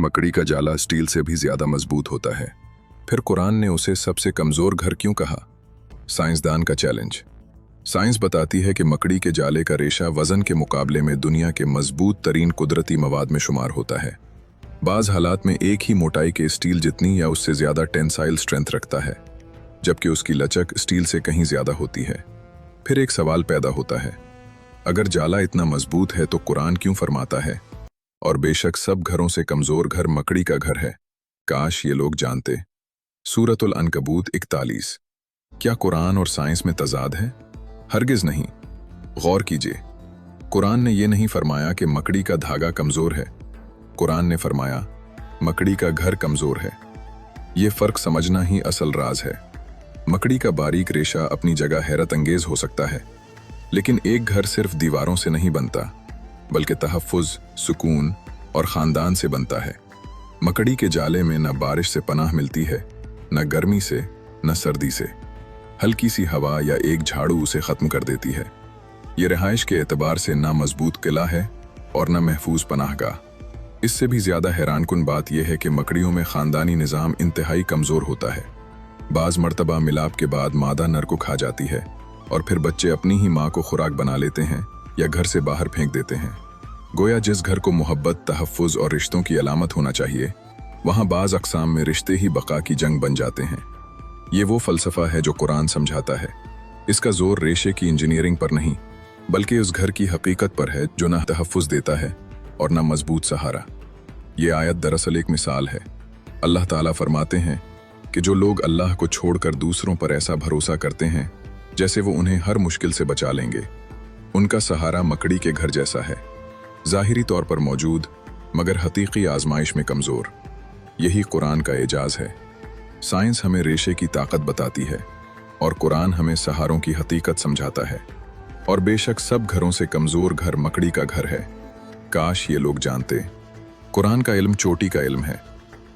मकड़ी का जाला स्टील से भी ज्यादा मजबूत होता है। फिर कुरान ने उसे सबसे कमजोर घर क्यों कहा? साइंसदान का चैलेंज। साइंस बताती है कि मकड़ी के जाले का रेशा वजन के मुकाबले में दुनिया के मजबूत तरीन कुदरती मवाद में शुमार होता है। बाज हालात में एक ही मोटाई के स्टील जितनी या उससे ज्यादा टेंसाइल स्ट्रेंथ रखता है, जबकि उसकी लचक स्टील से कहीं ज्यादा होती है। फिर एक सवाल पैदा होता है, अगर जाला इतना मजबूत है तो कुरान क्यों फरमाता है, और बेशक सब घरों से कमजोर घर मकड़ी का घर है? काश ये लोग जानते। सूरतुल अनकबूत 41। क्या कुरान और साइंस में तजाद है? हरगिज नहीं। गौर कीजिए, कुरान ने यह नहीं फरमाया कि मकड़ी का धागा कमजोर है। कुरान ने फरमाया मकड़ी का घर कमजोर है। ये फर्क समझना ही असल राज है। मकड़ी का बारीक रेशा अपनी जगह हैरत अंगेज हो सकता है, लेकिन एक घर सिर्फ दीवारों से नहीं बनता, बल्कि तहफ़्फ़ुज़, सुकून और ख़ानदान से बनता है। मकड़ी के जाले में न बारिश से पनाह मिलती है, न गर्मी से, न सर्दी से। हल्की सी हवा या एक झाड़ू उसे ख़त्म कर देती है। ये रिहाइश के एतबार से ना मजबूत किला है और न महफूज पनाहगाह। इससे भी ज़्यादा हैरानकुन बात यह है कि मकड़ियों में ख़ानदानी निज़ाम इंतहाई कमज़ोर होता है। बाज़ मर्तबा मिलाप के बाद मादा नर को खा जाती है और फिर बच्चे अपनी ही माँ को खुराक बना लेते हैं या घर से बाहर फेंक देते हैं। गोया जिस घर को मोहब्बत, तहफ़्फ़ुज़ और रिश्तों की अलामत होना चाहिए, वहाँ बाज़ अक़साम में रिश्ते ही बका की जंग बन जाते हैं। ये वो फ़लसफ़ा है जो कुरान समझाता है। इसका ज़ोर रेशे की इंजीनियरिंग पर नहीं, बल्कि उस घर की हकीकत पर है जो न तहफ़्फ़ुज़ देता है और न मजबूत सहारा। ये आयत दरअसल एक मिसाल है। अल्लाह ताला फरमाते हैं कि जो लोग अल्लाह को छोड़कर दूसरों पर ऐसा भरोसा करते हैं जैसे वो उन्हें हर मुश्किल से बचा लेंगे, उनका सहारा मकड़ी के घर जैसा है, ज़ाहिरी तौर पर मौजूद मगर हकीकी आजमाइश में कमज़ोर। यही कुरान का एजाज़ है। साइंस हमें रेशे की ताकत बताती है और कुरान हमें सहारों की हकीकत समझाता है। और बेशक सब घरों से कमज़ोर घर मकड़ी का घर है। काश ये लोग जानते। कुरान का इल्म चोटी का इल्म है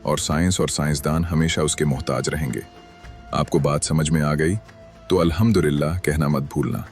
और साइंस और साइंसदान हमेशा उसके मोहताज रहेंगे। आपको बात समझ में आ गई तो अल्हम्दुलिल्लाह कहना मत भूलना।